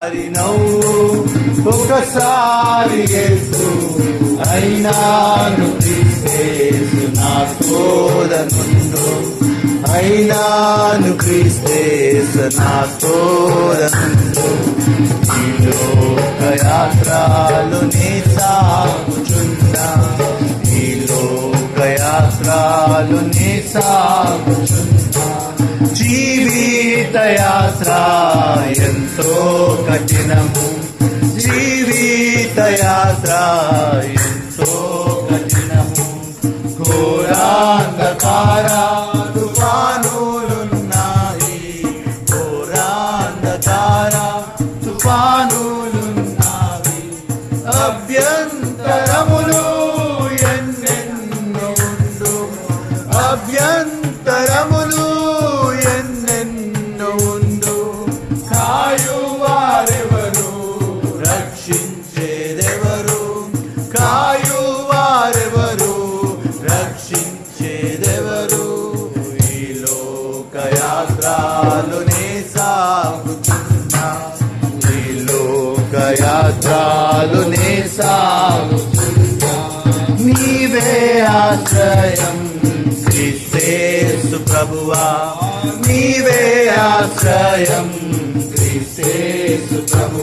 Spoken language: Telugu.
నవ్వు ఒకసారి యేసు అయినాను క్రీస్తేసు నా తోడనుండు అయినాను క్రీస్తేసు నా తోడనుండు ఈ లోకయాత్రలో నే సాగుచున్నా ఈ లోకయాత్రలో నే సాగుచున్నా జీవిత యాత్ర ఎంతో కఠినము జీవిత యాత్ర ఎంతో కఠినము ఘోరాంధకార తుఫానులున్నాయి ఘోరాంధకార తుఫానులున్నాయి అభ్యంతరములు ఎన్నెన్నో ఉండు అభ్యంతరములు కాయువారెవరు రక్షించేదెవరు కాయువారెవరు రక్షించేదెవరు ఈ లోకయాత్రలోనే సాగుతున్నా ఈ లోకయాత్రలోనే సాగుతున్నా నీవే ఆశ్రయం క్రీస్తేసు ప్రభువా నీవే ఆశ్రయం క్రీస్తేసు ప్రభు